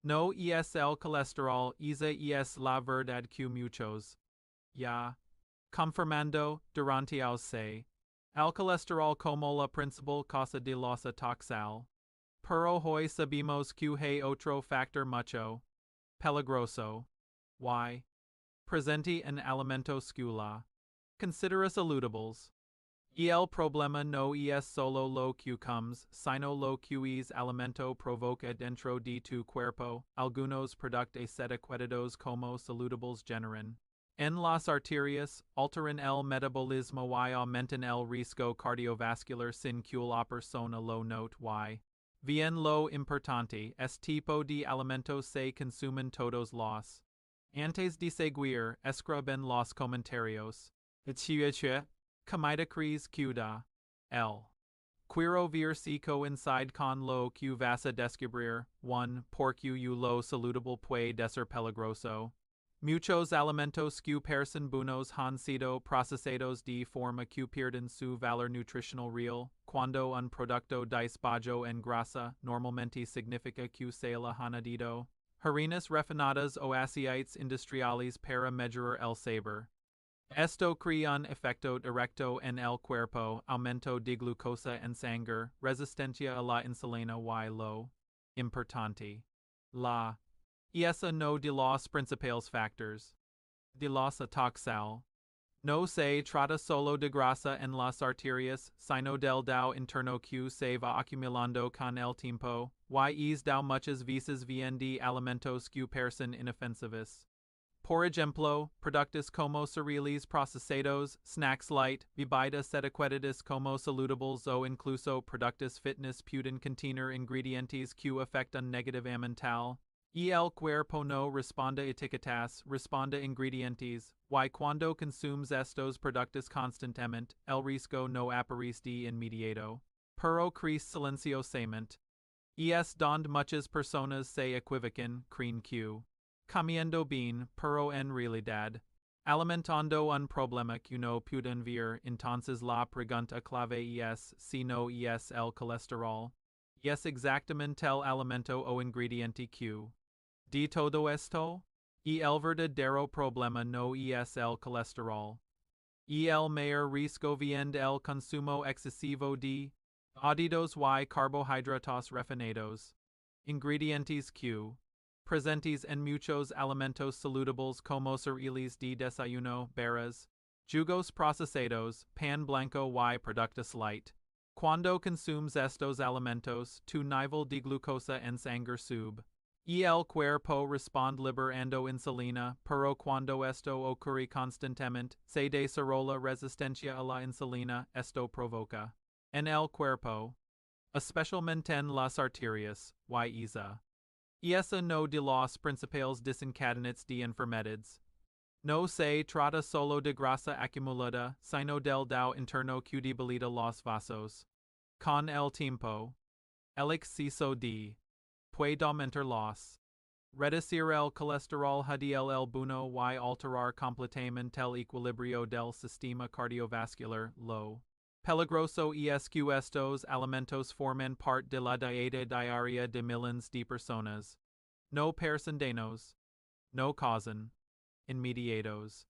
No es el colesterol, esa es la verdad que muchos. Ya. Confirmando, durante el se. El colesterol como la principal causa de los ataques. Pero hoy sabemos que hay otro factor mucho peligroso. Y. Presente en alimento escula. Considera saludables. Y el problema no es solo lo que comes, sino lo que es alimento provoca dentro de tu cuerpo. Algunos productos etiquetados como saludables generan en las arterias, alteran el metabolismo y aumentan el riesgo cardiovascular sin que la persona lo note y. Bien lo importante, este tipo de alimentos se consumen todos los. Antes de seguir, escriben los comentarios. Comida Cris Cuda. L. Quiero ver si coincide con lo que vas a descubrir. 1. Porque lo saludable puede ser peligroso. Muchos alimentos que parecen buenos han sido procesados de forma que pierden su valor nutricional real. Cuando un producto es bajo en grasa, normalmente significa que se le han añadido harinas refinadas o aceites industriales para mejorar el sabor. Esto crea un efecto directo en el cuerpo, aumento de glucosa en sangre, resistencia a la insulina y lo importante. La esa no de los principales factors de los ataques. No se trata solo de grasa en las arterias, sino del dao interno que se va acumulando con el tiempo, y es dao muchas veces bien de alimentos que parecen inofensivos. Por ejemplo, productos como cereales procesados, snacks light, bebidas etiquetadas como saludables o incluso productos fitness pueden contener ingredientes que afectan negativamente y el cuerpo no responde a etiquetas, responde a ingredientes, y cuando consumes estos productos constantemente, el riesgo no aparece de inmediato, pero crece silenciosamente. Y es donde muchas personas se equivocan, creen que comiendo bien, pero en realidad, alimentando un problema que no pueden ver, entonces la pregunta clave es si no es el colesterol. Y es exactamente el alimento o ingrediente que de todo esto, y el verdadero problema no es el colesterol. Y el mayor riesgo viene el consumo excesivo de ácidos y carbohidratos refinados. Ingredientes que presentes en muchos alimentos saludables como cereales de desayuno, berries, jugos procesados, pan blanco y productos light. Cuando consumes estos alimentos, tu nivel de glucosa en sangre sube. Y el cuerpo responde liberando insulina, pero cuando esto ocurre constantemente, se desarrolla resistencia a la insulina, esto provoca en el cuerpo, especialmente en las arterias, y esa no de los principales desencadenantes de enfermedades. No se trata solo de grasa acumulada, sino del dao interno que debilita los vasos. Con el tiempo, el exceso de puede aumentar los reducir el colesterol HDL el bueno y alterar completamente el equilibrio del sistema cardiovascular, lo peligroso es que estos alimentos forman parte de la dieta diaria de millones de personas. No personas, no causan inmediatos.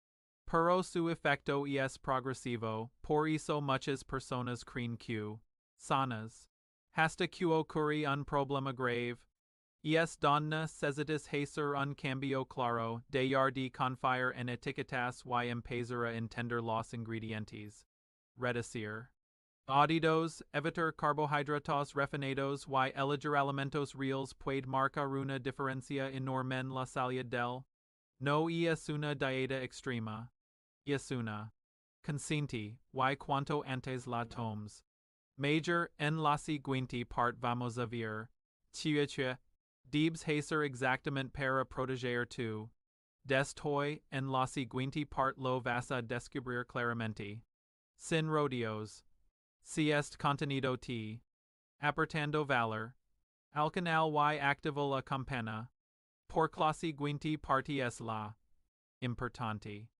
Pero su efecto es progresivo, por eso muchas personas creen que sanas. Hasta que ocurre un problema grave. Es donde necesitas hacer un cambio claro, dejar de confiar en etiquetas y empezar a entender los ingredientes. Reducir ácidos, evitar carbohidratos refinados y elegir alimentos reales puede marcar una diferencia enorme en la salud del. No es una dieta extrema. Es una consciente y cuanto antes la tomes. Major en la siguiente part vamos a ver. Debes hacer exactamente para proteger tu destoy en la siguiente part lo vas a descubrir claramente. Sin rodeos. Si este contenido te aportando valor, al canal y activa la campana. Por la siguiente parte es la importante.